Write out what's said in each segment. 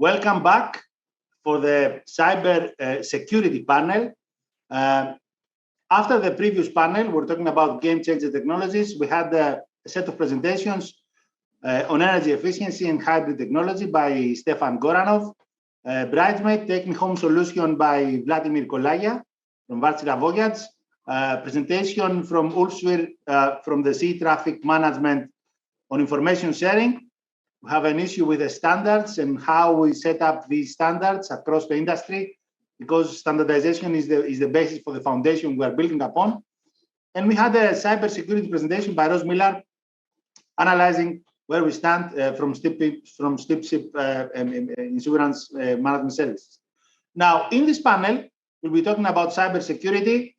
Welcome back for the cyber security panel. After the previous panel, we're talking about game changer technologies. We had a set of presentations on energy efficiency and hybrid technology by Stefan Goranov, Bridesmaid Taking Home Solution by Vladimir Kolaya from Varsila Voyage, presentation from Ulfsvir from the Sea Traffic Management on information sharing. We have an issue with the standards and how we set up these standards across the industry, because standardization is the basis for the foundation we are building upon. And we had a cybersecurity presentation by Rose Miller, analyzing where we stand from StipShip Insurance Management Services. Now, in this panel, we'll be talking about cybersecurity.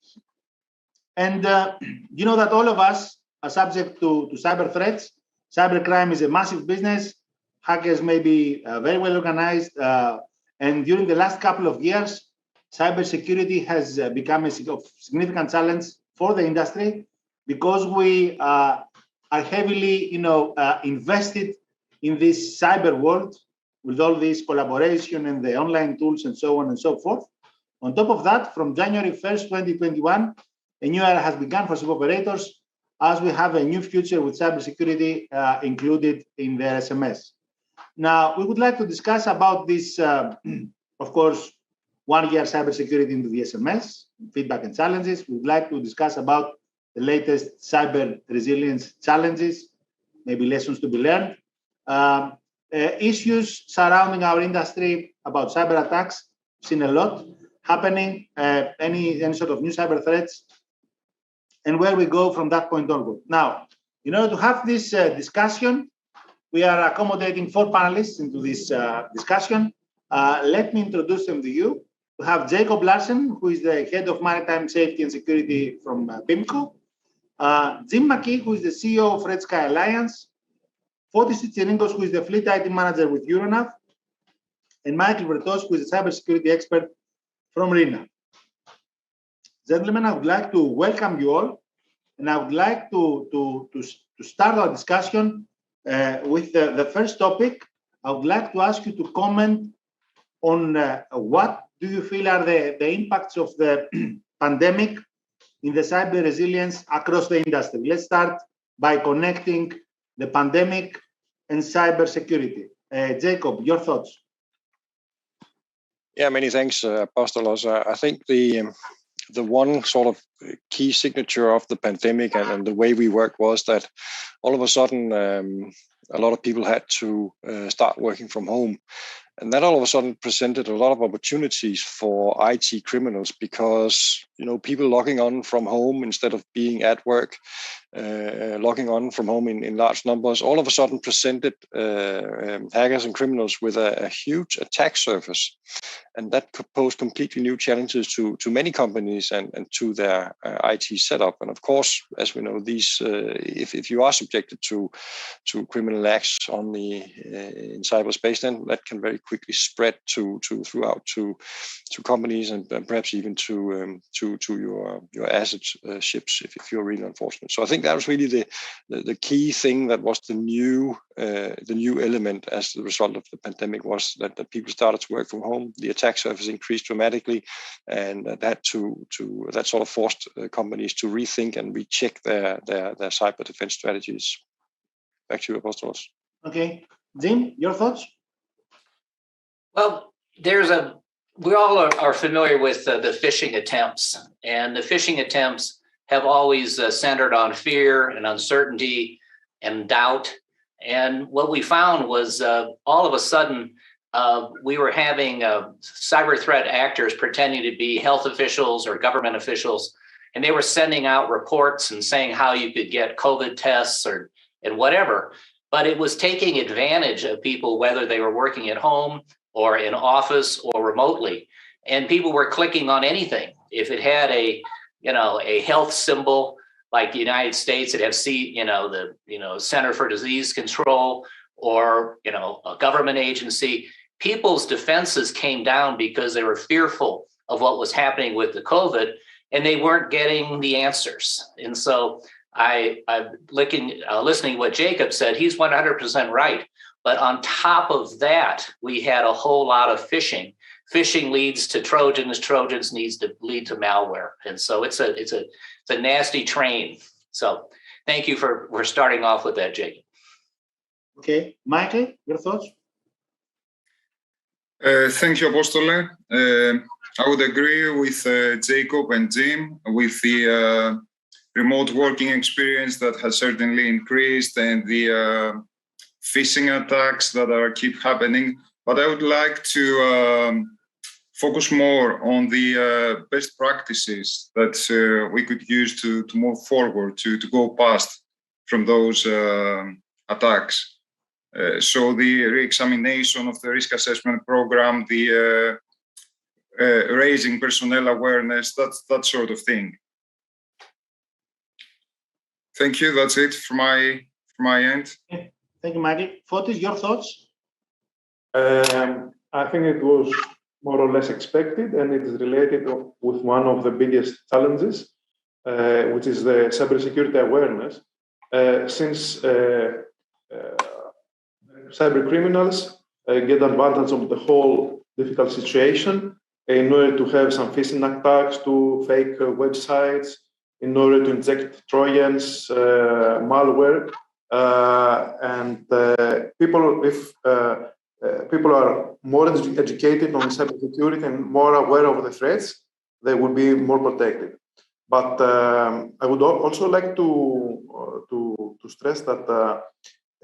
And you know that all of us are subject to cyber threats. Cybercrime is a massive business. Hackers may be very well organized. And during the last couple of years, cybersecurity has become a significant challenge for the industry, because we are heavily, invested in this cyber world with all this collaboration and the online tools and so on and so forth. On top of that, from January 1st, 2021, a new era has begun for ship operators, as we have a new future with cybersecurity included in their SMS. Now, we would like to discuss about this, of course, 1 year cybersecurity into the SMS, feedback and challenges. We would like to discuss about the latest cyber resilience challenges, maybe lessons to be learned, issues surrounding our industry about cyber attacks. Seen a lot happening, any sort of new cyber threats, and where we go from that point onward. Now, in order to have this discussion, we are accommodating 4 panelists into this discussion. Let me introduce them to you. We have Jacob Larsen, who is the head of maritime safety and security from PIMCO. Jim McKee, who is the CEO of Red Sky Alliance. Fotis Tsiringos, who is the fleet IT manager with Euronav. And Michael Vertos, who is a cybersecurity expert from RINA. Gentlemen, I would like to welcome you all, and I would like to start our discussion with the first topic. I would like to ask you to comment on what do you feel are the impacts of the pandemic in the cyber resilience across the industry. Let's start by connecting the pandemic and cyber security. Jacob, your thoughts? Yeah, many thanks, Apostolos. I think the one sort of key signature of the pandemic and the way we worked was that all of a sudden a lot of people had to start working from home. And that all of a sudden presented a lot of opportunities for IT criminals, because, people logging on from home instead of being at work, logging on from home in large numbers, all of a sudden presented hackers and criminals with a huge attack surface. And that could pose completely new challenges to many companies and to their IT setup. And of course, as we know, these if you are subjected to criminal acts in cyberspace, then that can very quickly spread throughout to companies and perhaps even to your asset ships if you're really unfortunate. So I think that was really the key thing that was the new element as the result of the pandemic, was that people started to work from home. The attack surface increased dramatically, and that sort of forced companies to rethink and recheck their cyber defense strategies. Back to you, Apostolos. Okay, Jim, your thoughts? Well, we all are familiar with the phishing attempts, and the phishing attempts have always centered on fear and uncertainty and doubt. And what we found was all of a sudden, we were having cyber threat actors pretending to be health officials or government officials, and they were sending out reports and saying how you could get COVID tests and whatever. But it was taking advantage of people, whether they were working at home or in office or remotely. And people were clicking on anything. If it had a health symbol, like the United States, it have the Center for Disease Control, or a government agency. People's defenses came down because they were fearful of what was happening with the COVID, and they weren't getting the answers. And so I'm listening to what Jacob said. He's 100% right. But on top of that, we had a whole lot of phishing. Phishing leads to Trojans. Trojans lead to malware, and so it's a nasty train. So thank you for starting off with that, Jacob. Okay, Michael, your thoughts? Thank you, Apostole. I would agree with Jacob and Jim with the remote working experience that has certainly increased and the phishing attacks that keep happening. But I would like to focus more on the best practices that we could use to move forward, to go past from those attacks. So the re-examination of the risk assessment program, the raising personnel awareness, that sort of thing. Thank you. That's it from my end. Thank you, Michael. Fotis, your thoughts? I think it was more or less expected, and it is related with one of the biggest challenges, which is the cybersecurity awareness. Since cyber criminals get advantage of the whole difficult situation in order to have some phishing attacks to fake websites, in order to inject Trojans, malware, and people, if people are more educated on cybersecurity and more aware of the threats, they will be more protected. But I would also like to stress that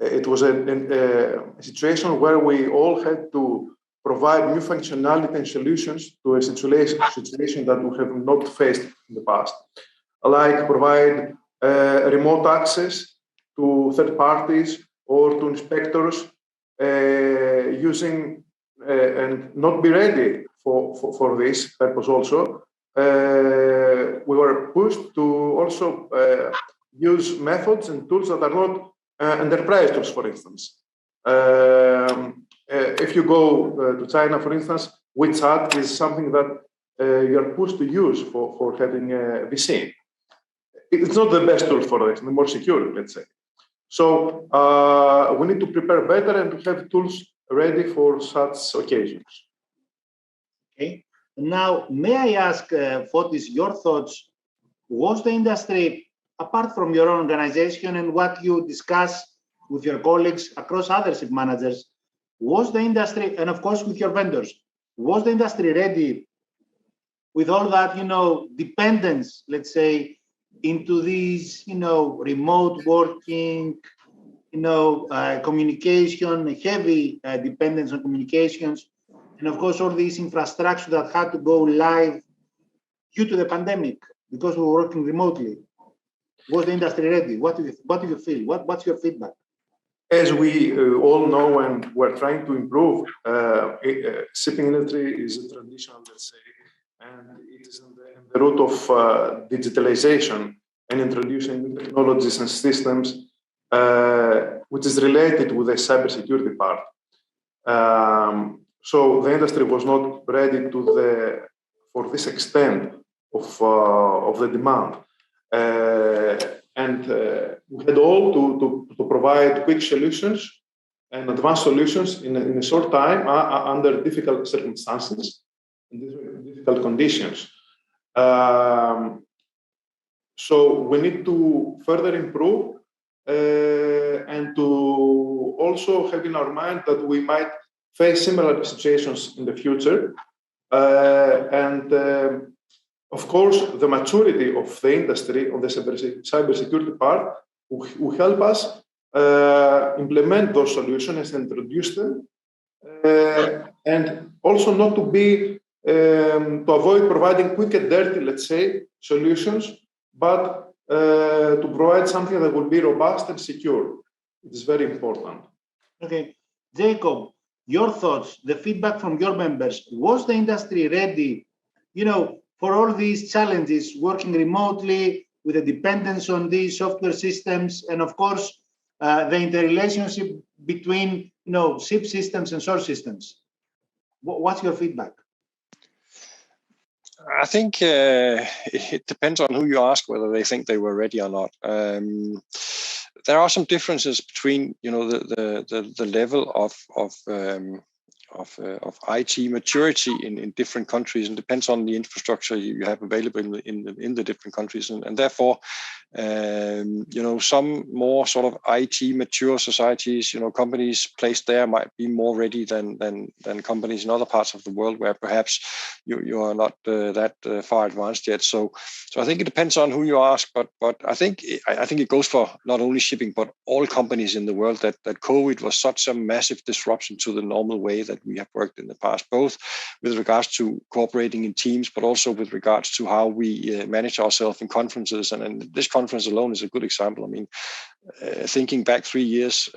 it was a situation where we all had to provide new functionality and solutions to a situation that we have not faced in the past, like provide remote access to third parties or to inspectors, using and not be ready for this purpose also. We were pushed to also use methods and tools that are not enterprise tools, for instance. If you go to China, for instance, WeChat is something that you're pushed to use for having a VC. It's not the best tool for this, the more secure, let's say. So we need to prepare better and to have tools ready for such occasions. Okay. Now, may I ask, Fotis, your thoughts? Was the industry, apart from your own organization and what you discuss with your colleagues across other ship managers, was the industry, and of course with your vendors, was the industry ready with all that, dependence, let's say, into these, remote working, communication, heavy dependence on communications, and of course all these infrastructure that had to go live due to the pandemic because we were working remotely? Was the industry ready? What do you feel? What's your feedback? As we all know, and we're trying to improve, shipping industry is a traditional, let's say, and it is in the route of digitalization and introducing new technologies and systems, which is related with the cybersecurity part. So the industry was not ready for this extent of the demand. And we had all to provide quick solutions and advanced solutions in a short time under difficult circumstances and difficult conditions. So we need to further improve and to also have in our mind that we might face similar situations in the future. Of course, the maturity of the industry on the cybersecurity part will help us implement those solutions and introduce them, and also not to be to avoid providing quick and dirty, let's say, solutions, but to provide something that will be robust and secure. It is very important. Okay, Jacob, your thoughts, the feedback from your members. Was the industry ready, for all these challenges, working remotely with a dependence on these software systems, and of course, the interrelationship between, ship systems and source systems? What's your feedback? I think it depends on who you ask whether they think they were ready or not. there are some differences between, the level of IT maturity in different countries, and depends on the infrastructure you have available in the different countries, and therefore, some more sort of IT mature societies, companies placed there might be more ready than companies in other parts of the world where perhaps you are not that far advanced yet. So I think it depends on who you ask, but I think it goes for not only shipping but all companies in the world that COVID was such a massive disruption to the normal way that we have worked in the past, both with regards to cooperating in teams, but also with regards to how we manage ourselves in conferences. And this conference alone is a good example. I mean, thinking back 3 years,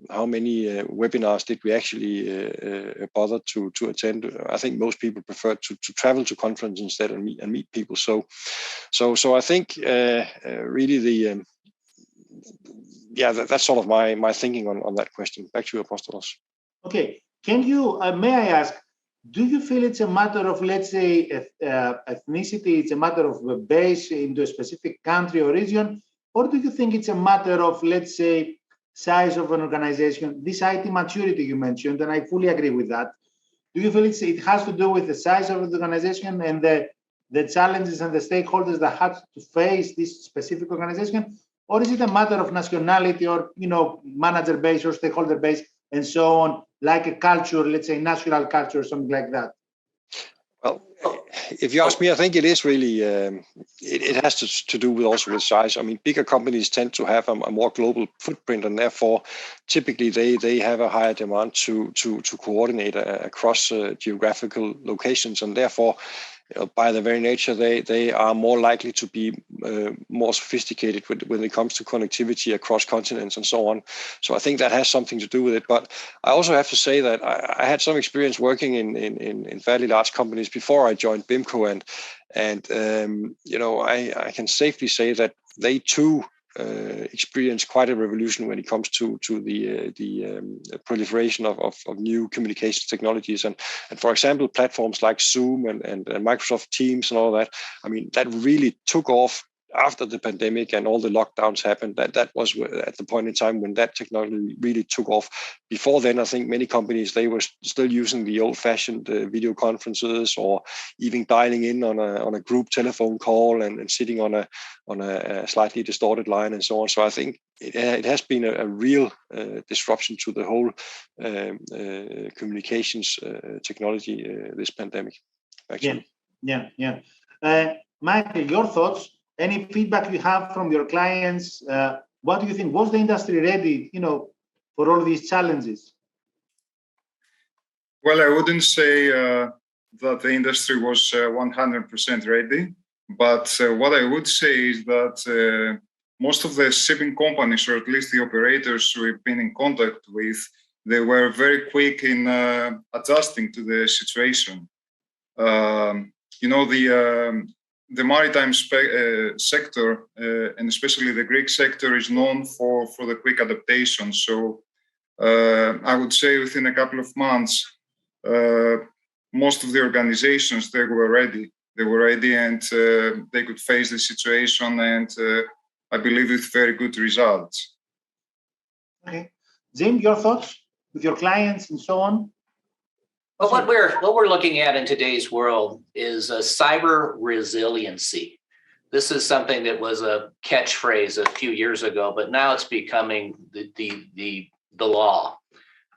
how many webinars did we actually bother to attend? I think most people prefer to travel to conference instead and meet people. So I think really that's sort of my thinking on that question. Back to you, Apostolos. Okay. Can you, may I ask, do you feel it's a matter of, let's say, ethnicity, it's a matter of base into a specific country or region, or do you think it's a matter of, let's say, size of an organization, this IT maturity you mentioned, and I fully agree with that. Do you feel it has to do with the size of the organization and the challenges and the stakeholders that had to face this specific organization, or is it a matter of nationality or, manager base or stakeholder base and so on, like a culture, let's say national culture or something like that? Well, if you ask me, I think it is really, it has to do also with size. I mean, bigger companies tend to have a more global footprint, and therefore, typically they have a higher demand to coordinate across geographical locations, and therefore, by their very nature, they are more likely to be more sophisticated when it comes to connectivity across continents and so on. So I think that has something to do with it. But I also have to say that I had some experience working in fairly large companies before I joined BIMCO, and I can safely say that they too experience quite a revolution when it comes to the proliferation of new communication technologies, and for example platforms like Zoom and Microsoft Teams and all that. I mean, that really took off after the pandemic and all the lockdowns happened. That was at the point in time when that technology really took off. Before then, I think many companies, they were still using the old-fashioned video conferences, or even dialing in on a group telephone call and sitting on a slightly distorted line and so on. So I think it has been a real disruption to the whole communications technology this pandemic. Actually. Yeah. Michael, your thoughts? Any feedback you have from your clients? What do you think? Was the industry ready, for all these challenges? Well, I wouldn't say that the industry was 100% ready, but what I would say is that most of the shipping companies, or at least the operators we've been in contact with, they were very quick in adjusting to the situation. The maritime sector, and especially the Greek sector, is known for the quick adaptation. So I would say within a couple of months, most of the organizations, they were ready. They were ready, and they could face the situation, and I believe with very good results. Okay. Jim, your thoughts with your clients and so on? Well, what we're looking at in today's world is a cyber resiliency. This is something that was a catchphrase a few years ago, but now it's becoming the law.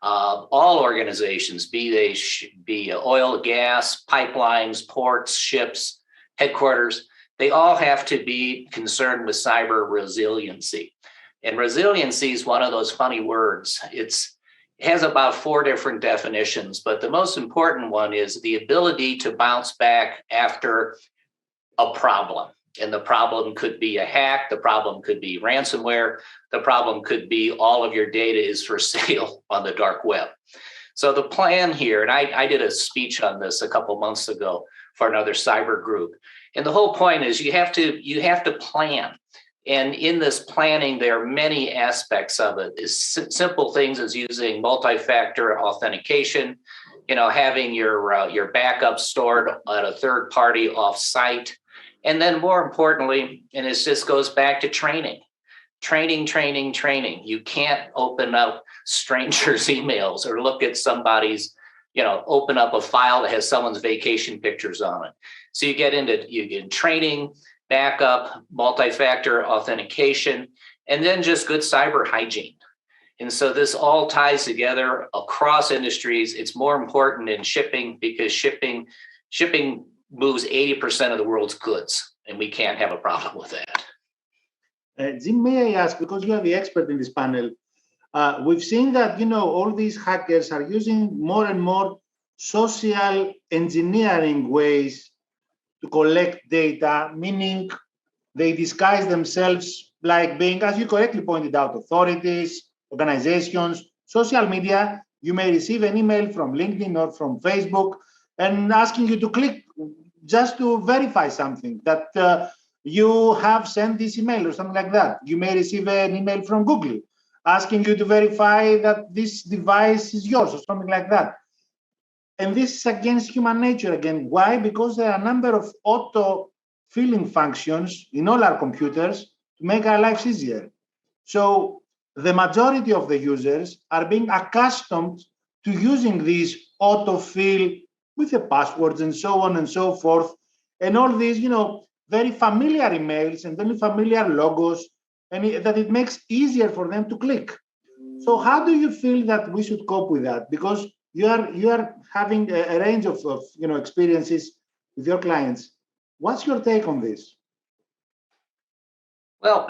All organizations, be oil, gas, pipelines, ports, ships, headquarters, they all have to be concerned with cyber resiliency. And resiliency is one of those funny words. It has about 4 different definitions, but the most important one is the ability to bounce back after a problem. And the problem could be a hack, the problem could be ransomware, the problem could be all of your data is for sale on the dark web. So the plan here, and I did a speech on this a couple months ago for another cyber group. And the whole point is you have to plan. And in this planning, there are many aspects of it. It's simple things as using multi-factor authentication, having your backup stored at a third party off-site. And then more importantly, and it just goes back to training training. You can't open up strangers' emails or look at somebody's, open up a file that has someone's vacation pictures on it. So you get training, backup, multi-factor authentication, and then just good cyber hygiene. And so this all ties together across industries. It's more important in shipping because shipping moves 80% of the world's goods, and we can't have a problem with that. Jim, may I ask, because you are the expert in this panel, we've seen that, all these hackers are using more and more social engineering ways to collect data, meaning they disguise themselves like being, as you correctly pointed out, authorities, organizations, social media. You may receive an email from LinkedIn or from Facebook and asking you to click just to verify something that you have sent this email or something like that. You may receive an email from Google asking you to verify that this device is yours or something like that. And this is against human nature again. Why? Because there are a number of auto-filling functions in all our computers to make our lives easier. So the majority of the users are being accustomed to using these auto-fill with the passwords and so on and so forth, and all these, very familiar emails and very familiar logos, and that it makes easier for them to click. So how do you feel that we should cope with that? Because you are having a range of experiences with your clients. What's your take on this? Well,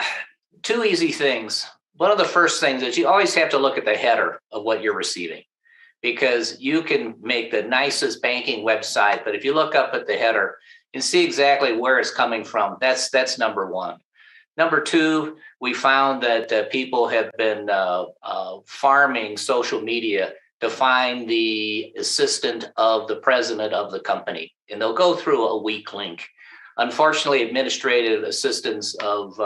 two easy things. One of the first things is you always have to look at the header of what you're receiving, because you can make the nicest banking website, but if you look up at the header and see exactly where it's coming from, that's number one. Number two, we found that people have been farming social media to find the assistant of the president of the company, and they'll go through a weak link. Unfortunately, administrative assistants of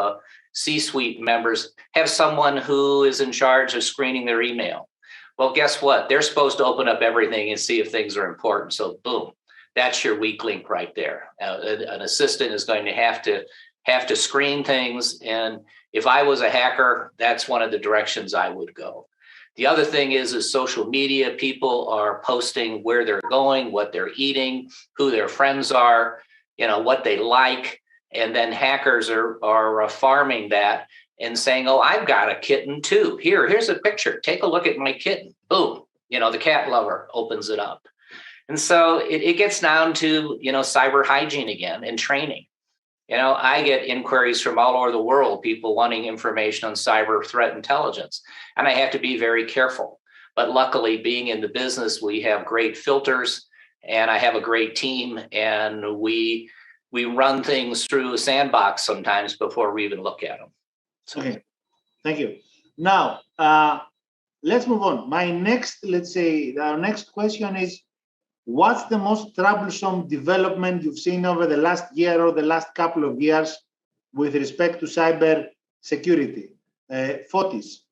C-suite members have someone who is in charge of screening their email. Well, guess what? They're supposed to open up everything and see if things are important. So boom, that's your weak link right there. An assistant is going to have to screen things. And if I was a hacker, that's one of the directions I would go. The other thing is social media. People are posting where they're going, what they're eating, who their friends are, what they like. And then hackers are farming that and saying, oh, I've got a kitten too. Here's a picture. Take a look at my kitten. Boom. The cat lover opens it up. And so it gets down to, cyber hygiene again and training. I get inquiries from all over the world, people wanting information on cyber threat intelligence, and I have to be very careful. But luckily, being in the business, we have great filters, and I have a great team, and we run things through a sandbox sometimes before we even look at them. So. Okay, thank you. Now, let's move on. Our next question is, what's the most troublesome development you've seen over the last year or the last couple of years with respect to cyber security? Fotis,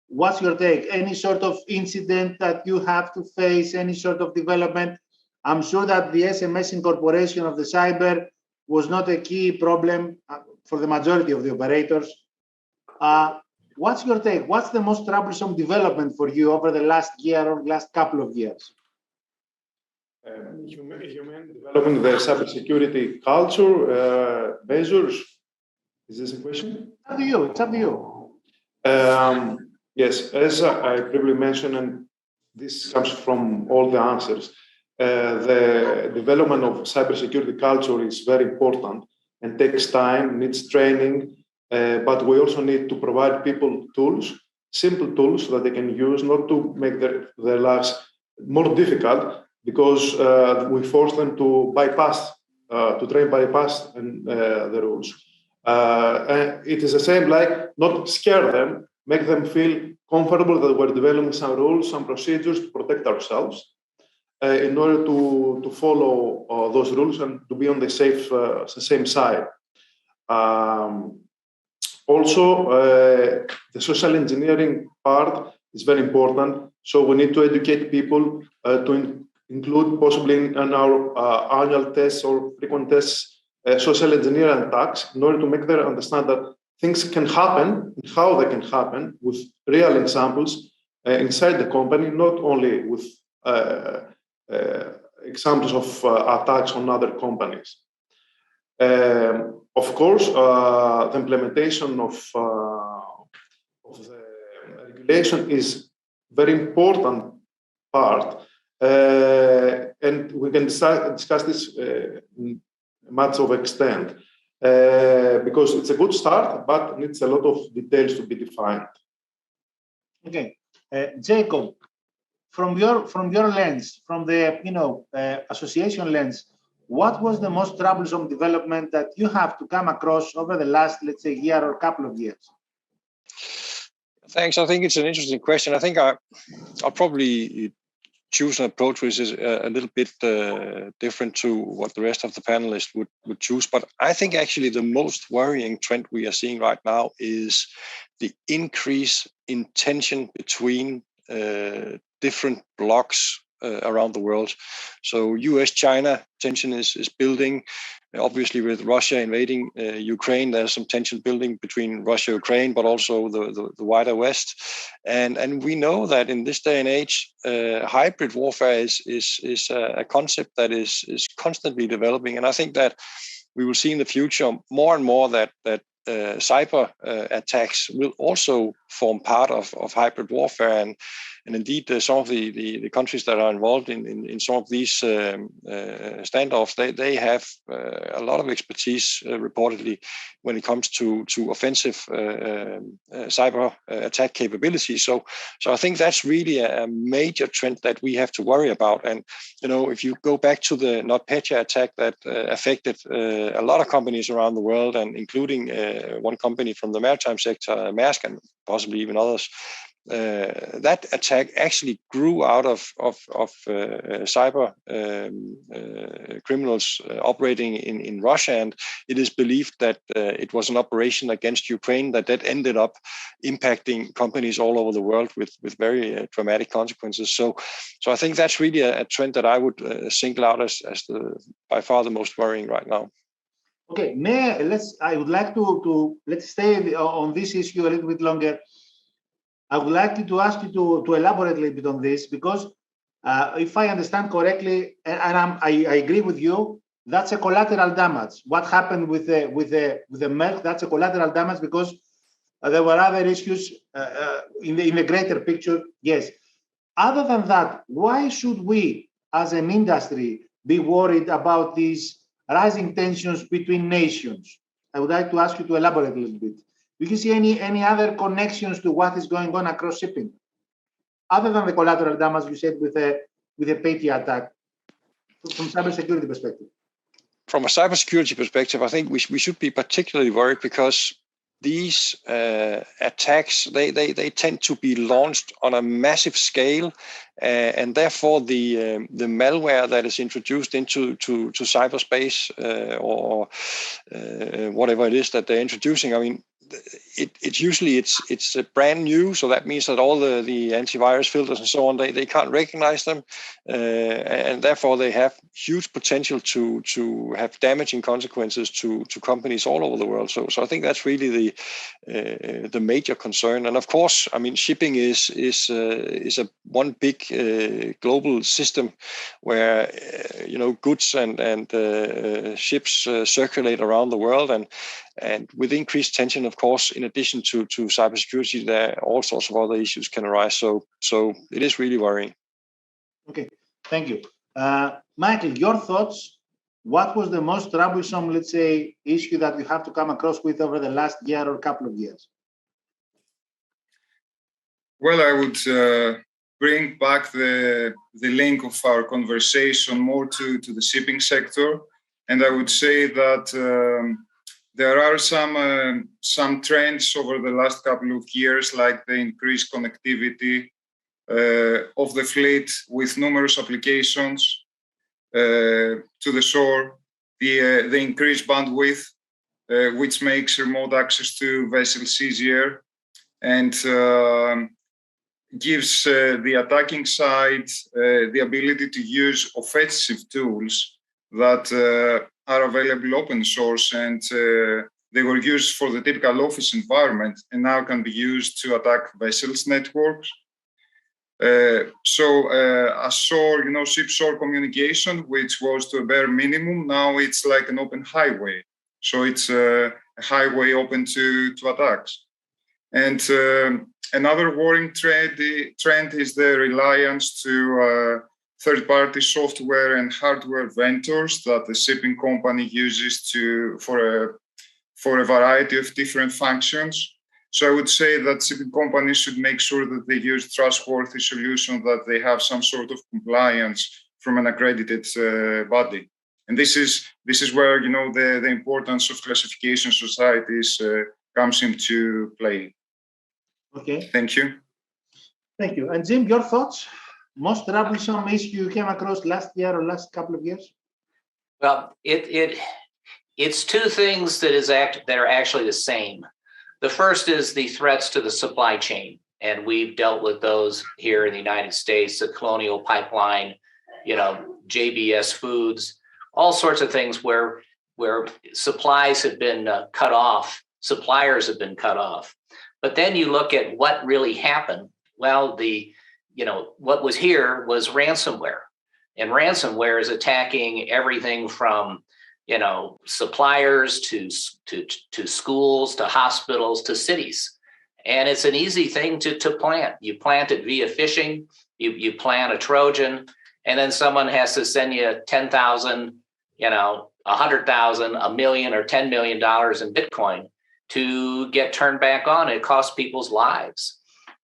what's your take? Any sort of incident that you have to face, any sort of development? I'm sure that the SMS incorporation of the cyber was not a key problem for the majority of the operators. What's your take? What's the most troublesome development for you over the last year or last couple of years? You mean developing the cybersecurity culture measures? Is this a question? It's up to you. It's up to you. Yes, as I previously mentioned, and this comes from all the answers, the development of cybersecurity culture is very important and takes time, needs training, but we also need to provide people tools, simple tools that they can use, not to make their lives more difficult, because we force them to bypass the rules. It is the same, like not scare them, make them feel comfortable that we're developing some rules, some procedures to protect ourselves in order to follow those rules and to be on the same side. Also, the social engineering part is very important. So we need to educate people to include possibly in our annual tests or frequent tests social engineering attacks in order to make them understand that things can happen and how they can happen with real examples inside the company, not only with examples of attacks on other companies. Of course, the implementation of the regulation is very important part, and we can discuss this in much of extent because it's a good start, but needs a lot of details to be defined. Okay, Jacob, from your lens, from the association lens, what was the most troublesome development that you have to come across over the last, let's say, year or couple of years? Thanks. I think it's an interesting question. I think I'll probably choose an approach which is a little bit different to what the rest of the panelists would choose. But I think actually the most worrying trend we are seeing right now is the increase in tension between different blocks around the world. So US-China tension is building. Obviously, with Russia invading Ukraine, there's some tension building between Russia and Ukraine, but also the wider West. And we know that in this day and age, hybrid warfare is a concept that is constantly developing. And I think that we will see in the future more and more that cyber attacks will also form part of hybrid warfare. And indeed, some of the countries that are involved in some of these standoffs, they have a lot of expertise reportedly when it comes to offensive cyber attack capabilities. So I think that's really a major trend that we have to worry about. And if you go back to the NotPetya attack that affected a lot of companies around the world, and including one company from the maritime sector, Maersk, and possibly even others. That attack actually grew out of cyber criminals operating in Russia, and it is believed that it was an operation against Ukraine that ended up impacting companies all over the world with very dramatic consequences. So I think that's really a trend that I would single out as by far the most worrying right now. Okay, I would like to let's stay on this issue a little bit longer. I would like to ask you to elaborate a little bit on this, because if I understand correctly, and I agree with you, that's a collateral damage. What happened with the Maersk, that's a collateral damage because there were other issues in the greater picture. Yes. Other than that, why should we, as an industry, be worried about these rising tensions between nations? I would like to ask you to elaborate a little bit. Do you see any other connections to what is going on across shipping, other than the collateral damage you said with a Petya attack, from cybersecurity perspective? From a cybersecurity perspective, I think we should be particularly worried because these attacks they tend to be launched on a massive scale, and therefore the malware that is introduced into cyberspace or whatever it is that they're introducing. I mean, it's usually brand new, so that means that all the antivirus filters and so on they can't recognize them, and therefore they have huge potential to have damaging consequences to companies all over the world. So I think that's really the major concern. And of course, I mean, shipping is a one big global system where goods and ships circulate around the world, and with increased tension, of course, in addition to cybersecurity, there are all sorts of other issues can arise. So it is really worrying. Okay, thank you. Michael, your thoughts? What was the most troublesome, let's say, issue that you have to come across with over the last year or couple of years? Well, I would bring back the link of our conversation more to the shipping sector. And I would say that there are some trends over the last couple of years, like the increased connectivity of the fleet with numerous applications to the shore, the increased bandwidth, which makes remote access to vessels easier and gives the attacking side the ability to use offensive tools that are available open source, and they were used for the typical office environment and now can be used to attack vessels networks. Ashore, ship-shore communication, which was to a bare minimum, now it's like an open highway. So it's a highway open to attacks. And another worrying trend is the reliance to third-party software and hardware vendors that the shipping company uses for a variety of different functions. So I would say that shipping companies should make sure that they use trustworthy solutions, that they have some sort of compliance from an accredited body. And this is where the importance of classification societies comes into play. Okay. Thank you. Thank you. And Jim, your thoughts? Most troublesome issue you came across last year or last couple of years? Well, it's two things that are actually the same. The first is the threats to the supply chain, and we've dealt with those here in the United States, the Colonial Pipeline, JBS Foods, all sorts of things where supplies have been cut off, suppliers have been cut off. But then you look at what really happened. Well, what was here was ransomware, and ransomware is attacking everything from suppliers to schools, to hospitals, to cities. And it's an easy thing to plant. You plant it via phishing, you plant a Trojan, and then someone has to send you 10,000, 100,000, $1 million or $10 million in Bitcoin to get turned back on. It costs people's lives.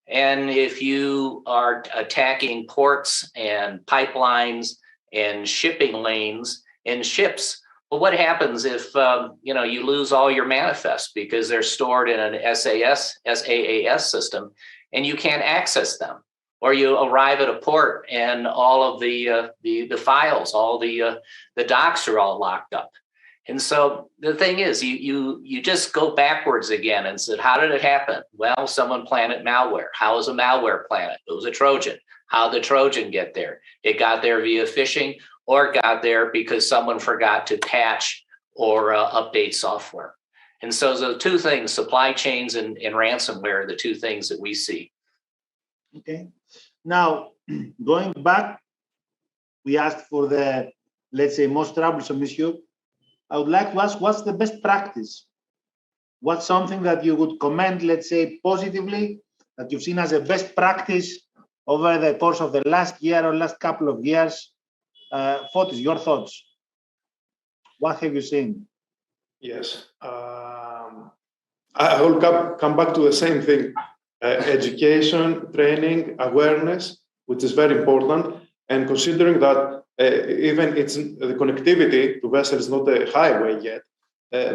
And if you are attacking ports and pipelines and shipping lanes and ships, well, what happens if you lose all your manifests because they're stored in an SaaS system and you can't access them? Or you arrive at a port and all of the files, all the docs are all locked up. And so the thing is, you just go backwards again and said, how did it happen? Well, someone planted malware. How was a malware planted? It was a Trojan. How did the Trojan get there? It got there via phishing, or got there because someone forgot to patch or update software. And so the two things, supply chains and ransomware, are the two things that we see. Okay. Now, going back, we asked for the, let's say, most troublesome issue. I would like to ask, what's the best practice? What's something that you would commend, let's say, positively, that you've seen as a best practice over the course of the last year or last couple of years? Fotis, your thoughts? What have you seen? Yes. I will come back to the same thing. Education, training, awareness, which is very important. And considering that even the connectivity to vessels is not a highway yet,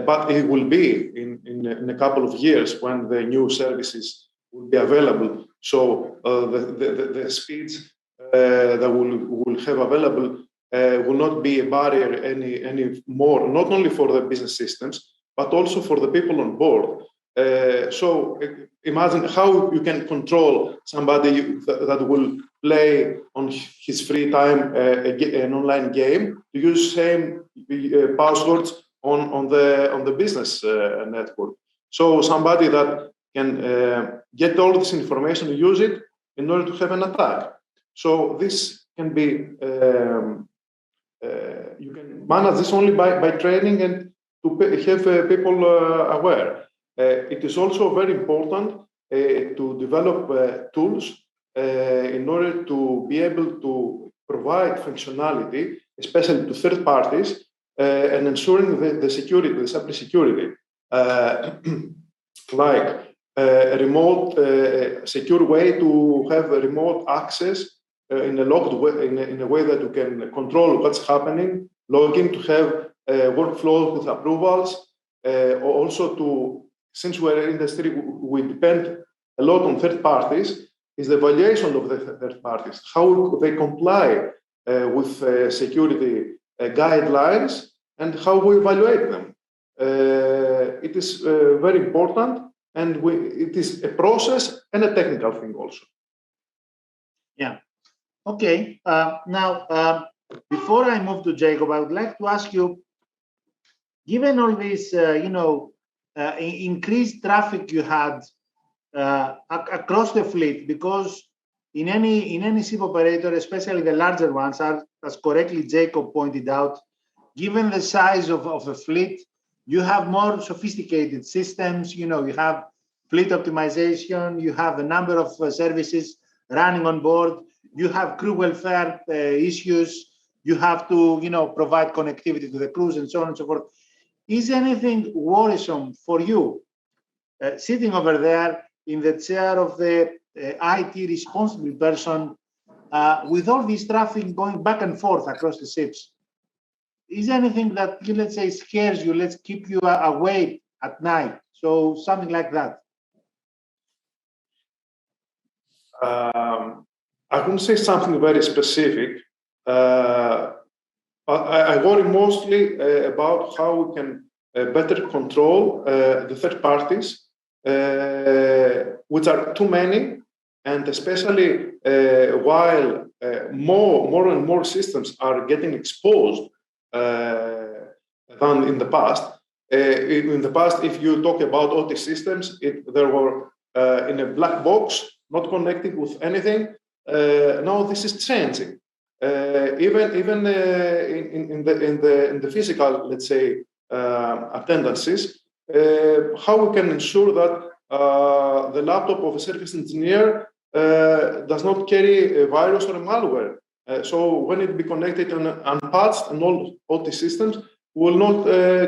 but it will be in a couple of years when the new services will be available. So the speeds that we'll have available will not be a barrier any more, not only for the business systems, but also for the people on board. So imagine how you can control somebody that will play on his free time an online game to use same passwords on the business network. So somebody that can get all this information and use it in order to have an attack. So this can be you can manage this only by training and to have people aware. It is also very important to develop tools in order to be able to provide functionality, especially to third parties, and ensuring the security, the cybersecurity, like a remote, secure way to have a remote access in a locked way, in a way that you can control what's happening, login to have workflows with approvals, also to, since we're in industry, we depend a lot on third parties, is the evaluation of the third parties, how they comply with security guidelines and how we evaluate them. It is very important, and it is a process and a technical thing also. Yeah. Okay. Now, before I move to Jacob, I would like to ask you, given all these, increased traffic you had across the fleet? Because in any ship operator, especially the larger ones, are, as correctly Jacob pointed out, given the size of a fleet, you have more sophisticated systems. You have fleet optimization, you have a number of services running on board, you have crew welfare issues, you have to provide connectivity to the crews and so on and so forth. Is anything worrisome for you sitting over there in the chair of the IT responsible person with all this traffic going back and forth across the ships? Is anything that, let's say, scares you, let's keep you awake at night? So something like that. I wouldn't say something very specific. I worry mostly about how we can better control the third parties, which are too many, and especially while more and more systems are getting exposed than in the past. In the past, if you talk about OT systems, there were in a black box, not connected with anything. Now this is changing. Even in the physical, let's say, attendances, how we can ensure that the laptop of a service engineer does not carry a virus or a malware. So when it be connected and unpatched and all OT systems will not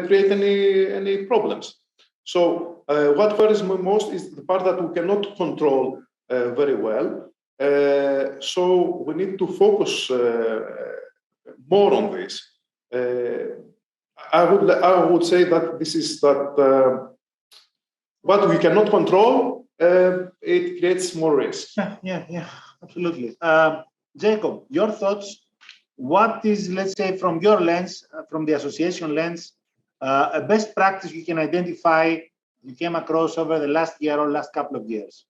create any problems. So what worries me most is the part that we cannot control very well. So we need to focus more on this. I would say that this is that what we cannot control, it creates more risk. Yeah, absolutely. Jacob, your thoughts? What is, let's say, from your lens, from the association lens, a best practice you can identify you came across over the last year or last couple of years?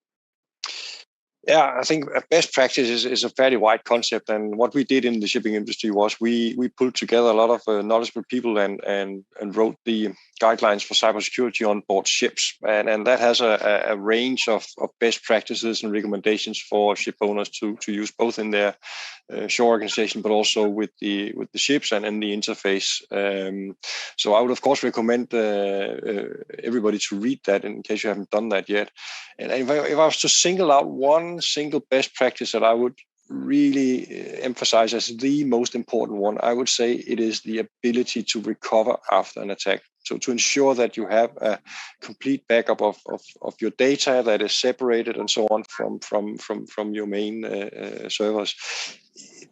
Yeah, I think best practice is a fairly wide concept. And what we did in the shipping industry was we pulled together a lot of knowledgeable people and wrote the guidelines for cybersecurity on board ships. And that has a range of best practices and recommendations for ship owners to use both in their shore organization, but also with the ships and in the interface. So I would, of course, recommend everybody to read that in case you haven't done that yet. And if I was to single out one single best practice that I would really emphasize as the most important one, I would say it is the ability to recover after an attack. So to ensure that you have a complete backup of your data that is separated and so on from your main servers.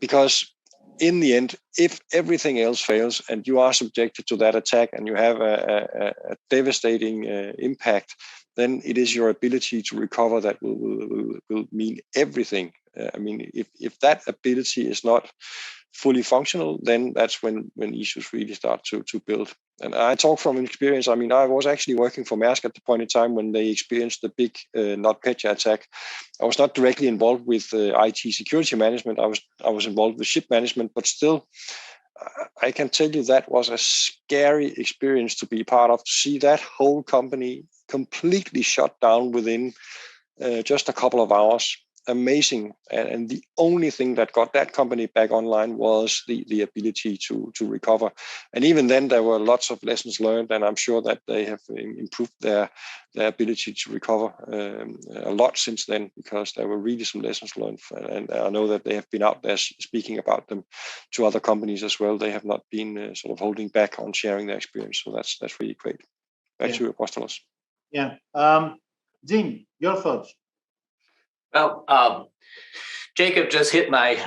Because in the end, if everything else fails and you are subjected to that attack and you have a devastating impact, then it is your ability to recover that will mean everything. I mean, if that ability is not fully functional, then that's when issues really start to build. And I talk from experience. I mean, I was actually working for Maersk at the point in time when they experienced the big NotPetya attack. I was not directly involved with IT security management. I was involved with ship management, but still, I can tell you that was a scary experience to be part of, to see that whole company completely shut down within just a couple of hours. Amazing. And the only thing that got that company back online was the ability to recover. And even then, there were lots of lessons learned, and I'm sure that they have improved their ability to recover a lot since then, because there were really some lessons learned. And I know that they have been out there speaking about them to other companies as well. They have not been sort of holding back on sharing their experience. So that's really great. Back to you, Apostolos. Yeah. Jim, your thoughts? Well, Jacob just hit my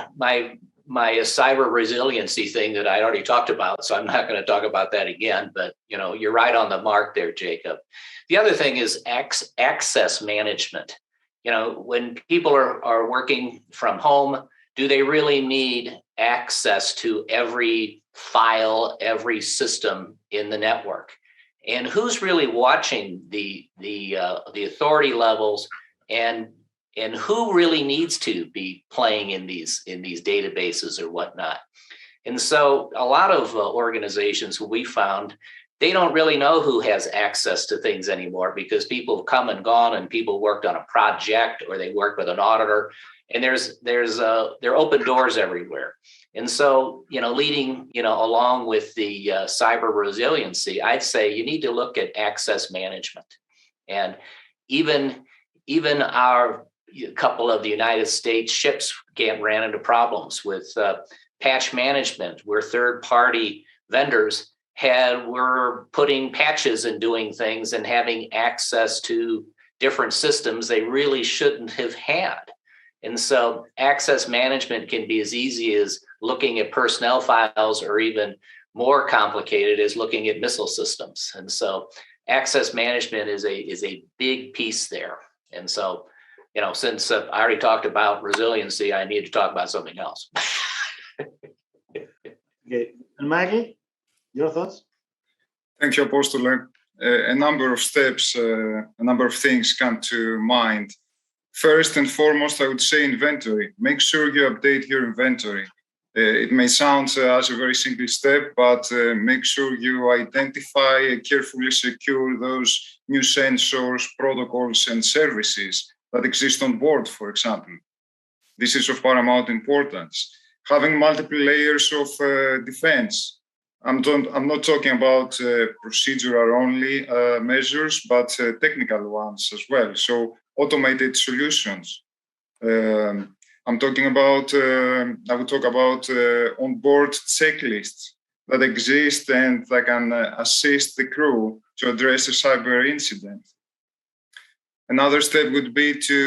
cyber resiliency thing that I already talked about, so I'm not going to talk about that again. But you're right on the mark there, Jacob. The other thing is access management. When people are working from home, do they really need access to every file, every system in the network? And who's really watching the authority levels, and who really needs to be playing in these databases or whatnot? And so a lot of organizations we found, they don't really know who has access to things anymore, because people have come and gone, and people worked on a project or they worked with an auditor, and there are open doors everywhere. And so, leading, along with the cyber resiliency, I'd say you need to look at access management. And even a couple of the United States ships ran into problems with patch management, where third-party vendors were putting patches and doing things and having access to different systems they really shouldn't have had. And so access management can be as easy as looking at personnel files, or even more complicated as looking at missile systems. And so access management is a big piece there. And so, since I already talked about resiliency, I need to talk about something else. Okay. And Maggie, your thoughts? Thank you, Apostole. A number of steps, a number of things come to mind. First and foremost, I would say inventory. Make sure you update your inventory. It may sound as a very simple step, but make sure you identify and carefully secure those new sensors, protocols, and services that exist on board, for example. This is of paramount importance. Having multiple layers of defense. I'm not talking about procedural only measures, but technical ones as well. So automated solutions. I'm talking about, I would talk about onboard checklists that exist and that can assist the crew to address a cyber incident. Another step would be to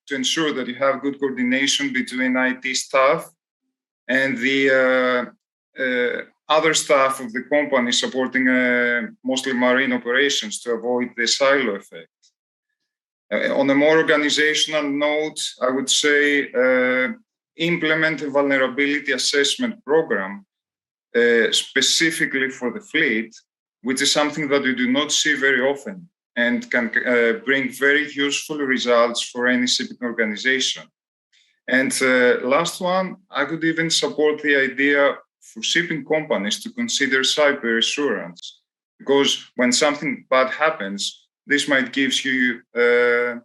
to ensure that you have good coordination between IT staff and the other staff of the company supporting mostly marine operations to avoid the silo effect. On a more organizational note, I would say implement a vulnerability assessment program specifically for the fleet, which is something that we do not see very often and can bring very useful results for any shipping organization. And last one, I could even support the idea for shipping companies to consider cyber assurance, because when something bad happens, this might give you a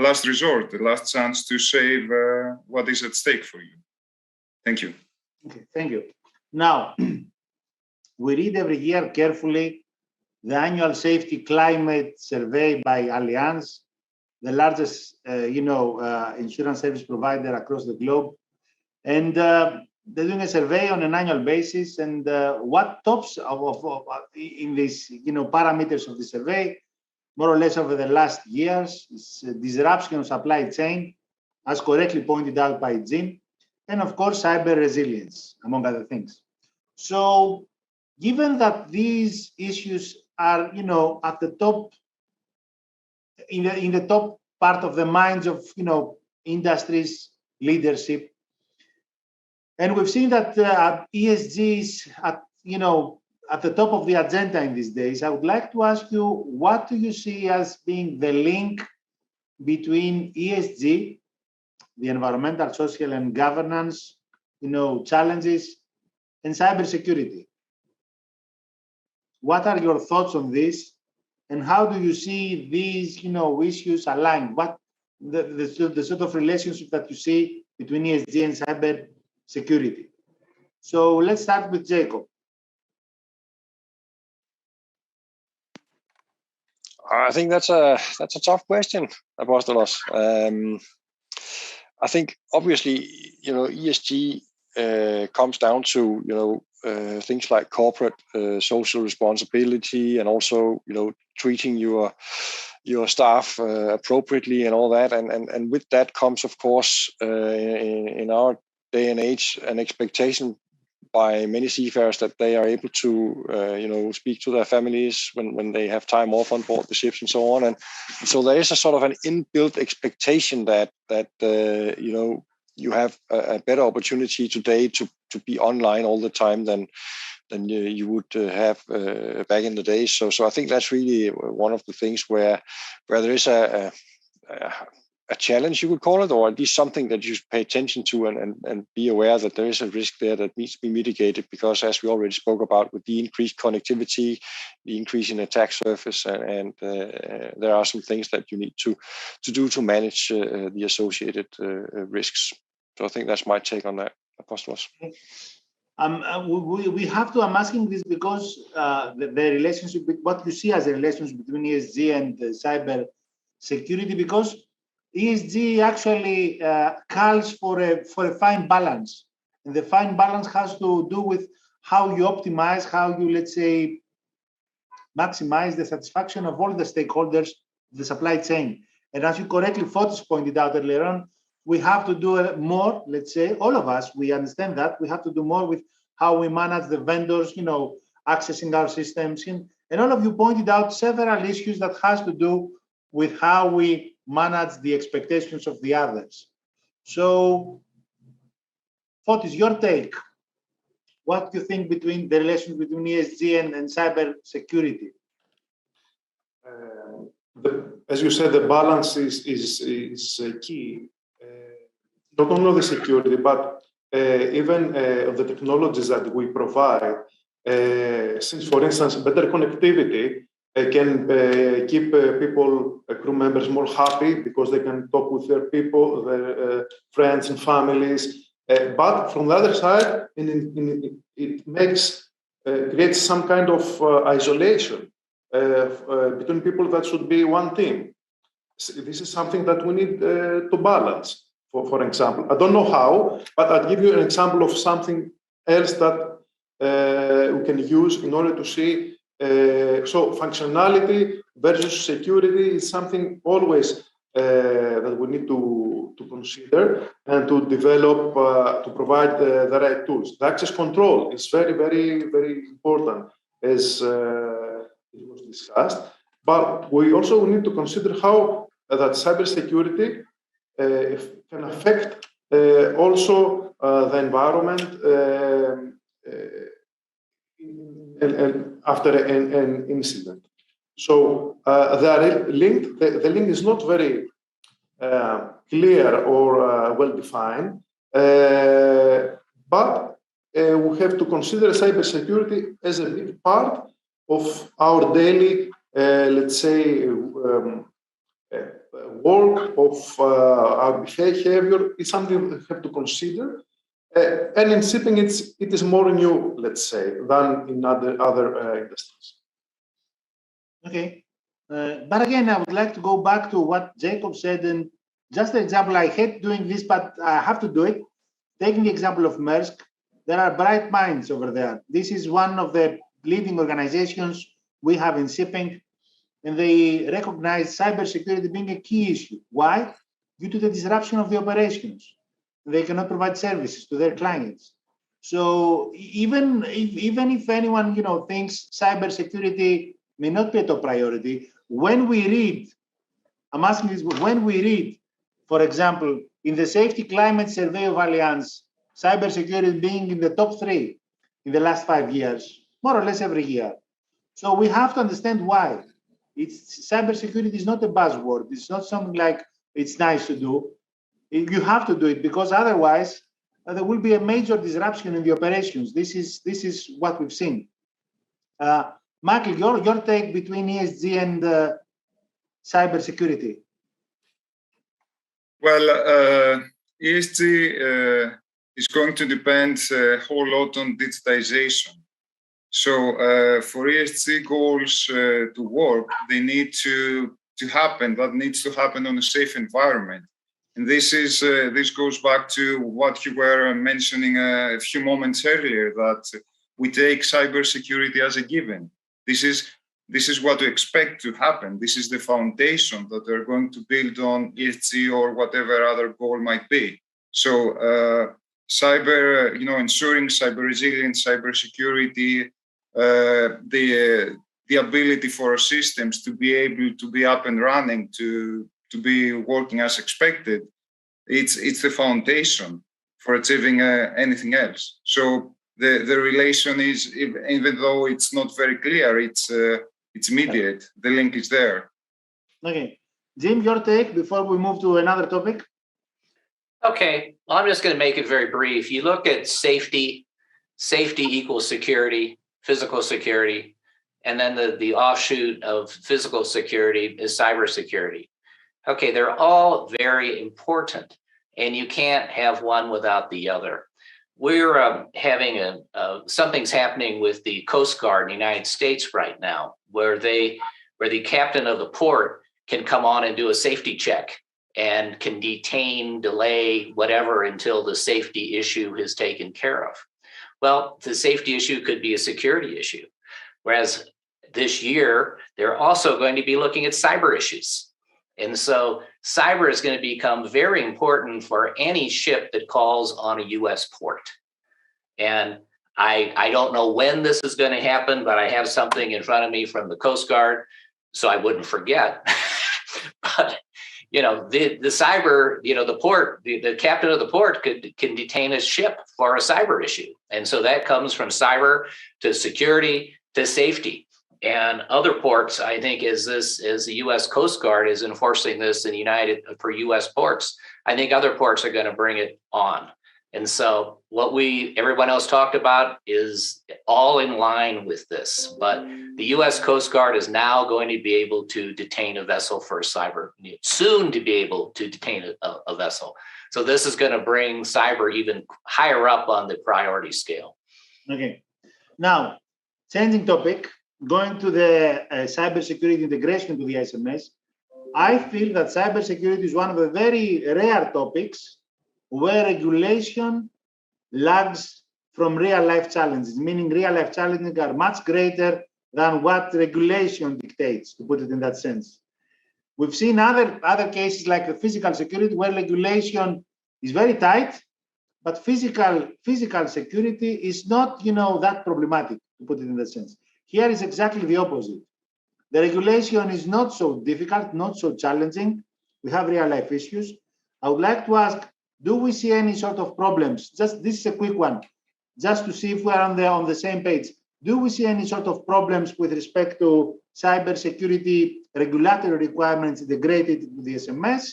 last resort, a last chance to save what is at stake for you. Thank you. Okay, thank you. Now, we read every year carefully the annual safety climate survey by Allianz, the largest, insurance service provider across the globe. And they're doing a survey on an annual basis. And what tops in these, parameters of the survey, more or less over the last years, is disruption of supply chain, as correctly pointed out by Jim, and of course, cyber resilience, among other things. So, given that these issues are, at the top, in the top part of the minds of, industries, leadership, and we've seen that ESG is at the top of the agenda in these days. I would like to ask you, what do you see as being the link between ESG, the environmental, social, and governance, challenges, and cybersecurity? What are your thoughts on this, and how do you see these, issues aligned? What the sort of relationship that you see between ESG and cyber security? So let's start with Jacob. I think that's a tough question, Apostolos. I think obviously, ESG comes down to things like corporate social responsibility, and also treating your staff appropriately and all that. And with that comes, of course, in our day and age, an expectation by many seafarers that they are able to, speak to their families when they have time off on board the ships and so on. And so there is a sort of an inbuilt expectation that you have a better opportunity today to be online all the time than you would have back in the day. So I think that's really one of the things where there is a challenge, you could call it, or at least something that you should pay attention to and be aware that there is a risk there that needs to be mitigated, because as we already spoke about, with the increased connectivity, the increase in attack surface, and there are some things that you need to do to manage the associated risks. So I think that's my take on that, Apostolos. I'm asking this because the relationship, what you see as a relationship between ESG and cyber security, because ESG actually calls for a fine balance, and the fine balance has to do with how you optimize, how you, let's say, maximize the satisfaction of all the stakeholders of the supply chain. And as you correctly, Fotis, pointed out earlier on, we have to do more. Let's say all of us, we understand that we have to do more with how we manage the vendors, accessing our systems, and all of you pointed out several issues that has to do with how we manage the expectations of the others. So, what is your take? What do you think between the relation between ESG and cyber security? As you said, the balance is key. Not only the security, but even the technologies that we provide. Since, for instance, better connectivity can keep people, crew members, more happy because they can talk with their people, their friends and families. But from the other side, it makes creates some kind of isolation between people that should be one team. This is something that we need to balance. For example, I don't know how, but I'll give you an example of something else that we can use in order to see. So functionality versus security is something always that we need to consider and to develop, to provide the right tools. The access control is very, very, very important, as it was discussed. But we also need to consider how that cybersecurity can affect also the environment after an incident. So they are linked. The link is not very clear or well defined, but we have to consider cybersecurity as a big part of our daily, let's say, work, of our behavior. Is something we have to consider. And in shipping, it is more new, let's say, than in other industries. Okay. But again, I would like to go back to what Jacob said. And just an example, I hate doing this, but I have to do it. Taking the example of Maersk, there are bright minds over there. This is one of the leading organizations we have in shipping, and they recognize cybersecurity being a key issue. Why? Due to the disruption of the operations. They cannot provide services to their clients. So even if anyone thinks cybersecurity may not be a top priority, when we read, I'm asking this, when we read, for example, in the Safety Climate Survey of Allianz, cybersecurity being in the top 3 in the last 5 years, more or less every year. So we have to understand why. Cybersecurity is not a buzzword. It's not something like it's nice to do. You have to do it, because otherwise there will be a major disruption in the operations. This is what we've seen. Michael, your take between ESG and cybersecurity? Well, ESG is going to depend a whole lot on digitization. So for ESG goals to work, they need to happen. That needs to happen on a safe environment. And this goes back to what you were mentioning a few moments earlier, that we take cybersecurity as a given. This is what we expect to happen. This is the foundation that they're going to build on ESG or whatever other goal might be. So ensuring cyber resilience, cyber security, the ability for our systems to be able to be up and running, to be working as expected, it's the foundation for achieving anything else. So the relation is, even though it's not very clear, it's immediate. The link is there. Okay. Jim, your take before we move to another topic? Okay, well, I'm just going to make it very brief. You look at safety equals security, physical security, and then the offshoot of physical security is cybersecurity. Okay, they're all very important, and you can't have one without the other. We're having something's happening with the Coast Guard in the United States right now, where the captain of the port can come on and do a safety check and can detain, delay, whatever until the safety issue is taken care of. Well, the safety issue could be a security issue. Whereas this year, they're also going to be looking at cyber issues. And so cyber is going to become very important for any ship that calls on a US port. And I don't know when this is going to happen, but I have something in front of me from the Coast Guard, so I wouldn't forget. But the cyber, the port, the captain of the port can detain a ship for a cyber issue. And so that comes from cyber to security to safety. And other ports, I think, as the U.S. Coast Guard is enforcing this for U.S. ports, I think other ports are going to bring it on. And so what everyone else talked about is all in line with this. But the U.S. Coast Guard is now going to be able to detain a vessel for cyber, soon to be able to detain a vessel. So this is going to bring cyber even higher up on the priority scale. Okay. Now, changing topic, going to the cybersecurity integration to the SMS, I feel that cybersecurity is one of the very rare topics where regulation lags from real-life challenges, meaning real-life challenges are much greater than what regulation dictates, to put it in that sense. We've seen other cases like the physical security where regulation is very tight, but physical security is not, that problematic, to put it in that sense. Here is exactly the opposite. The regulation is not so difficult, not so challenging. We have real-life issues. I would like to ask, do we see any sort of problems? This is a quick one, just to see if we're on the same page. Do we see any sort of problems with respect to cybersecurity regulatory requirements integrated into the SMS?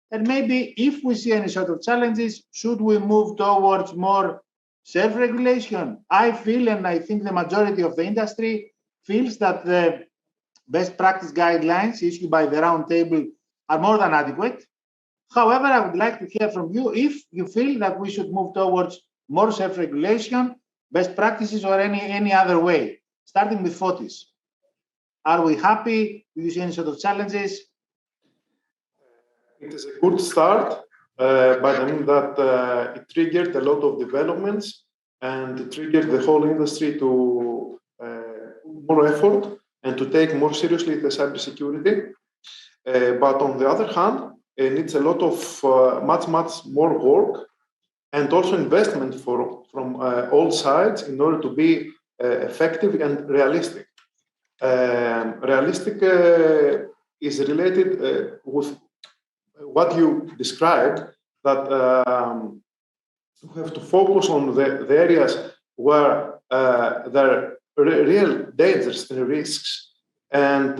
And maybe if we see any sort of challenges, should we move towards more self-regulation? I feel, and I think the majority of the industry feels that the best practice guidelines issued by the Roundtable are more than adequate. However, I would like to hear from you if you feel that we should move towards more self-regulation, best practices, or any other way. Starting with Fotis. Are we happy? Do you see any sort of challenges? It is a good start, but I mean that it triggered a lot of developments and it triggered the whole industry to more effort and to take more seriously the cybersecurity. But on the other hand, it needs a lot of much more work and also investment from all sides in order to be effective and realistic. Realistic is related with what you described, that we have to focus on the areas where there are real dangers and risks, and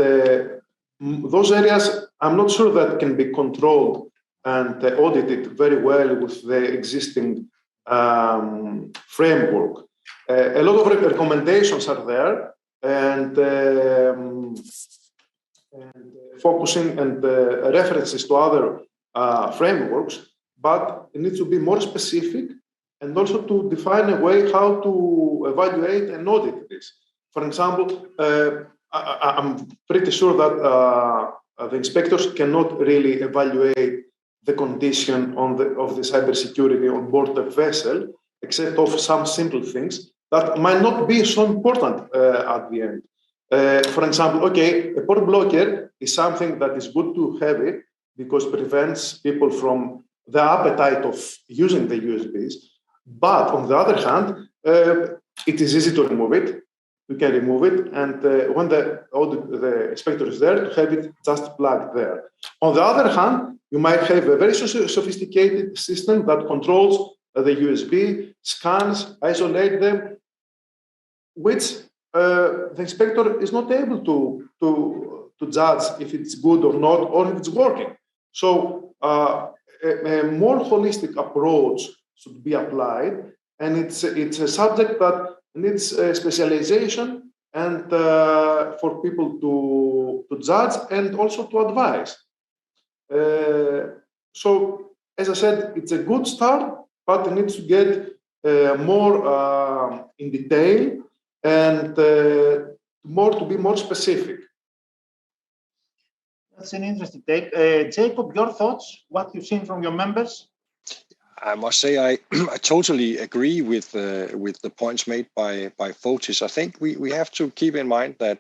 those areas I'm not sure that can be controlled and audited very well with the existing framework. A lot of recommendations are there, and focusing and references to other frameworks, but it needs to be more specific and also to define a way how to evaluate and audit this. For example, I'm pretty sure that the inspectors cannot really evaluate the condition of the cybersecurity on board the vessel, except of some simple things that might not be so important at the end. For example, a port blocker is something that is good to have it because it prevents people from the appetite of using the USBs. But on the other hand, it is easy to remove it. You can remove it, and when the inspector is there, to have it just plugged there. On the other hand, you might have a very sophisticated system that controls the USB, scans, isolate them, which the inspector is not able to to judge if it's good or not, or if it's working. So a more holistic approach should be applied, and it's a subject that needs specialization and for people to judge and also to advise. So, as I said, it's a good start, but it needs to get more in detail and to be more specific. That's an interesting take. Jacob, your thoughts? What you've seen from your members? I must say I totally agree with the points made by Fotis. I think we have to keep in mind that,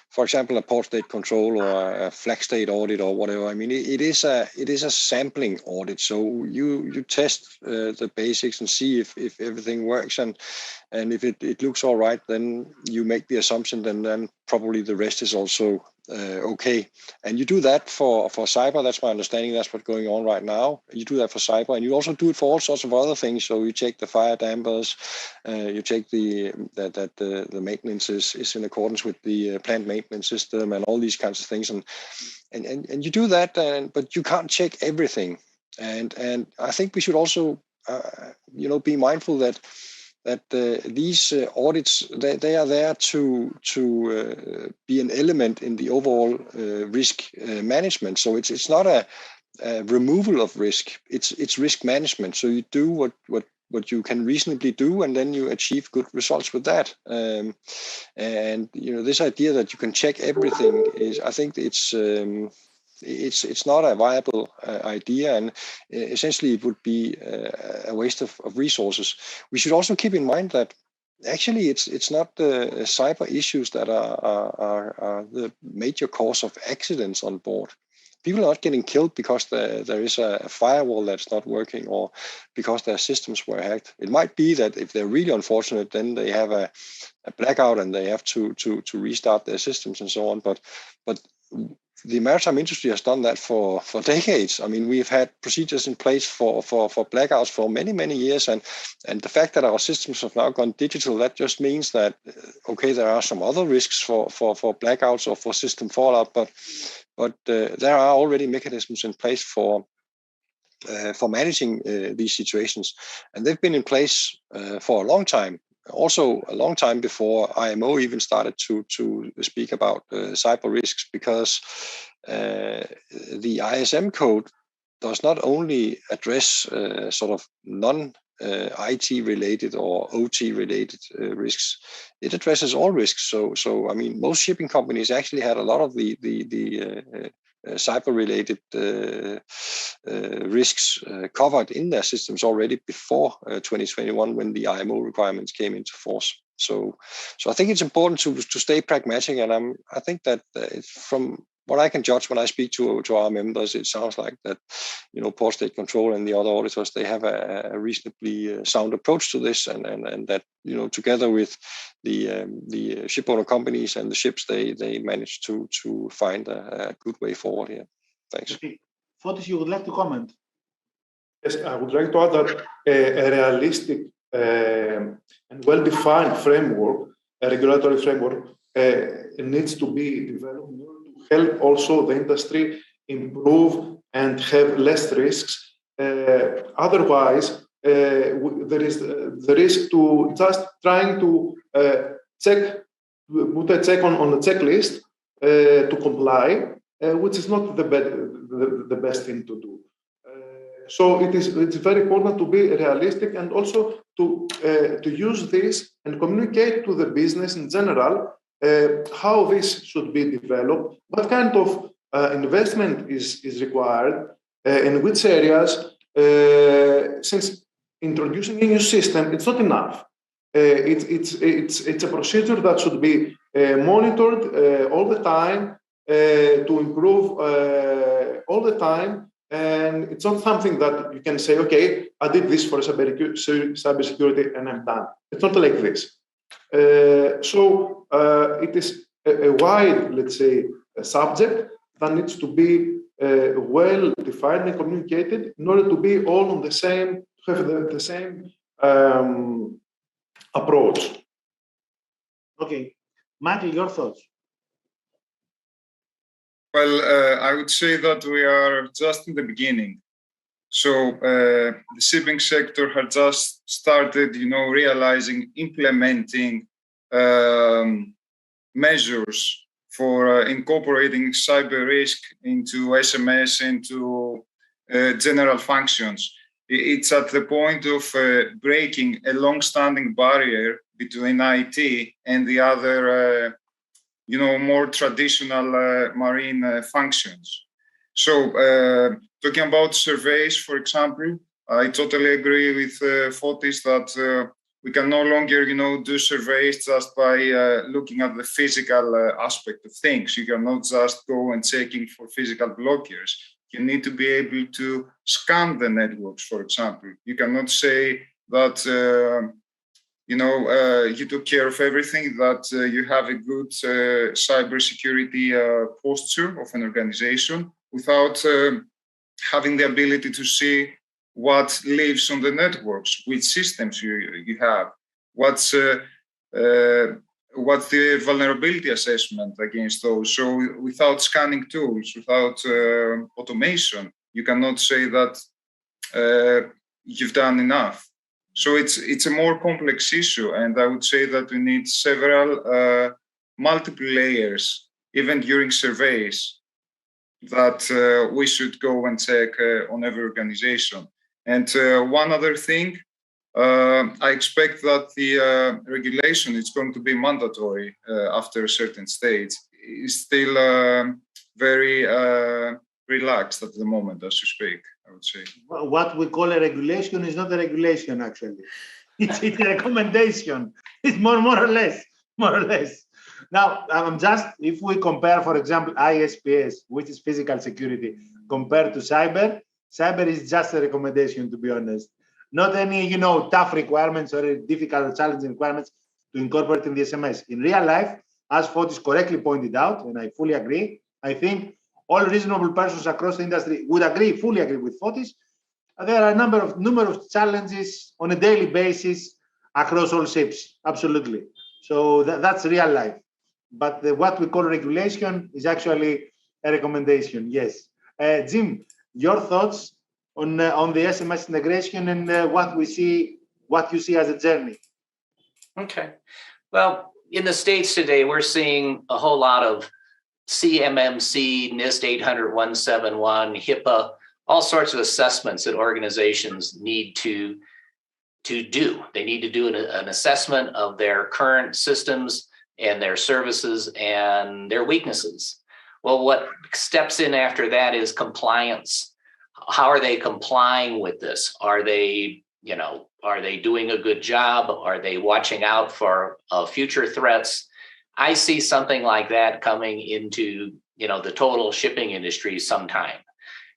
for example, a port state control or a flag state audit or whatever. I mean, it is a sampling audit. So you test the basics and see if everything works, and if it looks all right, then you make the assumption, then probably the rest is also okay. And you do that for cyber. That's my understanding. That's what's going on right now. You do that for cyber, and you also do it for all sorts of other things. So you check the fire dampers, you check that the maintenance is in accordance with the plant maintenance system and all these kinds of things. And you do that, but you can't check everything. And I think we should also be mindful that these audits, they are there to be an element in the overall risk management. So it's not a removal of risk. It's risk management. So you do what you can reasonably do, and then you achieve good results with that. And this idea that you can check everything is, I think it's not a viable idea, and essentially it would be a waste of resources. We should also keep in mind that actually it's not the cyber issues that are the major cause of accidents on board. People are not getting killed because there is a firewall that's not working or because their systems were hacked. It might be that if they're really unfortunate, then they have a blackout and they have to restart their systems and so on. But the maritime industry has done that for decades. I mean, we've had procedures in place for blackouts for many, many years. And the fact that our systems have now gone digital, that just means that, okay, there are some other risks for blackouts or for system fallout, but there are already mechanisms in place for managing these situations. And they've been in place for a long time. Also a long time before IMO even started to speak about cyber risks, because the ISM code does not only address sort of non-IT related or OT related risks, it addresses all risks. So I mean, most shipping companies actually had a lot of the cyber-related risks covered in their systems already before 2021, when the IMO requirements came into force. So I think it's important to stay pragmatic, and I think that from what I can judge when I speak to our members, it sounds like that port state control and the other auditors, they have a reasonably sound approach to this, and that together with the ship owner companies and the ships, they manage to find a good way forward here. Thanks. Okay. Fotis, you would like to comment? Yes, I would like to add that a realistic and well-defined framework, a regulatory framework, needs to be developed to help also the industry improve and have less risks. Otherwise, there is the risk to just trying to put a check on the checklist to comply, which is not the best thing to do. So it's very important to be realistic, and also to use this and communicate to the business in general how this should be developed, what kind of investment is required, in which areas, since introducing a new system, it's not enough. It's a procedure that should be monitored all the time, to improve all the time. And it's not something that you can say, okay, I did this for cybersecurity and I'm done. It's not like this. So it is a wide, let's say, a subject that needs to be well defined and communicated in order to be all on the same, to have the same approach. Okay. Michael, your thoughts? Well, I would say that we are just in the beginning. So the shipping sector had just started, realizing, implementing measures for incorporating cyber risk into SMS, into general functions. It's at the point of breaking a long-standing barrier between IT and the other, more traditional marine functions. So talking about surveys, for example, I totally agree with Fotis that we can no longer, do surveys just by looking at the physical aspect of things. You cannot just go and checking for physical blockers. You need to be able to scan the networks, for example. You cannot say that, you took care of everything, that you have a good cybersecurity posture of an organization without having the ability to see what lives on the networks, which systems you have, what's the vulnerability assessment against those. So without scanning tools, without automation, you cannot say that you've done enough. So it's a more complex issue, and I would say that we need several multiple layers, even during surveys, that we should go and check on every organization. And one other thing, I expect that the regulation is going to be mandatory after a certain stage. It's still very relaxed at the moment, as you speak, I would say. What we call a regulation is not a regulation, actually. It's a recommendation. It's more or less. Now, if we compare, for example, ISPS, which is physical security, compared to cyber is just a recommendation, to be honest. Not any, tough requirements or difficult or challenging requirements to incorporate in the SMS. In real life, as Fotis correctly pointed out, and I fully agree, I think all reasonable persons across the industry would fully agree with Fotis. There are numerous challenges on a daily basis across all ships, absolutely. So that's real life. But what we call regulation is actually a recommendation, yes. Jim, your thoughts on the SMS integration and what you see as a journey? Okay. Well, in the States today, we're seeing a whole lot of CMMC, NIST 800-171, HIPAA, all sorts of assessments that organizations need to do. They need to do an assessment of their current systems and their services and their weaknesses. Well, what steps in after that is compliance. How are they complying with this? Are they doing a good job? Are they watching out for future threats? I see something like that coming into, the total shipping industry sometime.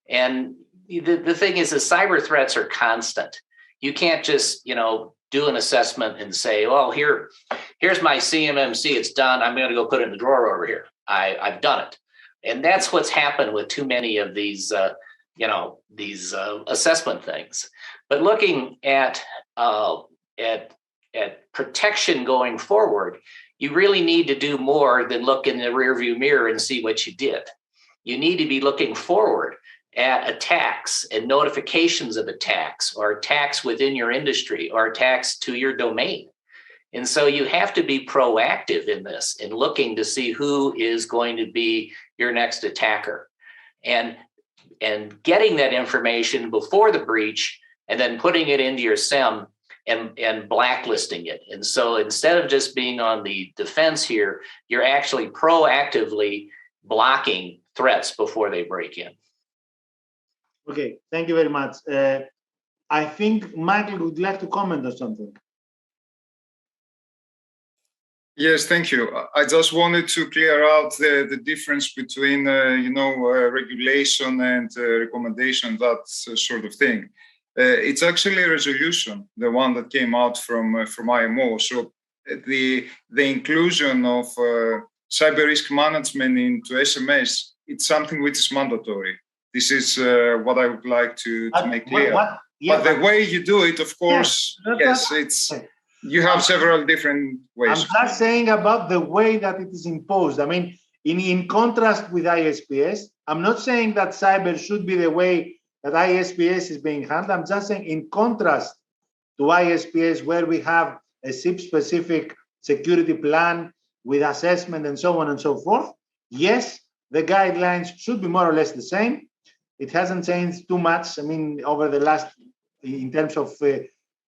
And the thing is, the cyber threats are constant. You can't just, do an assessment and say, well, here's my CMMC, it's done. I'm going to go put it in the drawer over here. I've done it. And that's what's happened with too many of these, assessment things. But looking at protection going forward, you really need to do more than look in the rearview mirror and see what you did. You need to be looking forward at attacks and notifications of attacks, or attacks within your industry, or attacks to your domain. And so you have to be proactive in this and looking to see who is going to be your next attacker, and getting that information before the breach, and then putting it into your SIM and blacklisting it. And so instead of just being on the defense here, you're actually proactively blocking threats before they break in. Okay, thank you very much. I think Michael would like to comment on something. Yes, thank you. I just wanted to clear out the difference between, regulation and recommendation, that sort of thing. It's actually a resolution, the one that came out from IMO. So the inclusion of cyber risk management into SMS, it's something which is mandatory. This is what I would like to make clear. But the way you do it, of course, you have several different ways. I'm just saying about the way that it is imposed. I mean, in contrast with ISPS. I'm not saying that cyber should be the way that ISPS is being handled. I'm just saying in contrast to ISPS, where we have a SIP-specific security plan with assessment and so on and so forth. Yes, the guidelines should be more or less the same. It hasn't changed too much, I mean, over the last, in terms of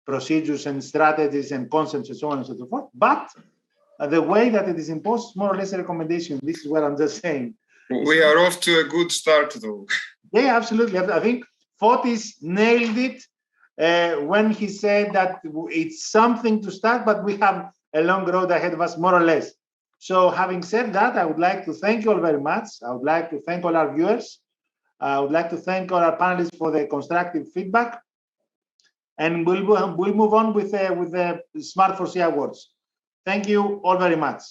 procedures and strategies and concepts and so on and so forth. But the way that it is imposed is more or less a recommendation. This is what I'm just saying. We are off to a good start, though. Yeah, absolutely. I think Fotis nailed it when he said that it's something to start, but we have a long road ahead of us, more or less. So having said that, I would like to thank you all very much. I would like to thank all our viewers. I would like to thank all our panelists for the constructive feedback. And we'll move on with the SMART4SEA awards. Thank you all very much.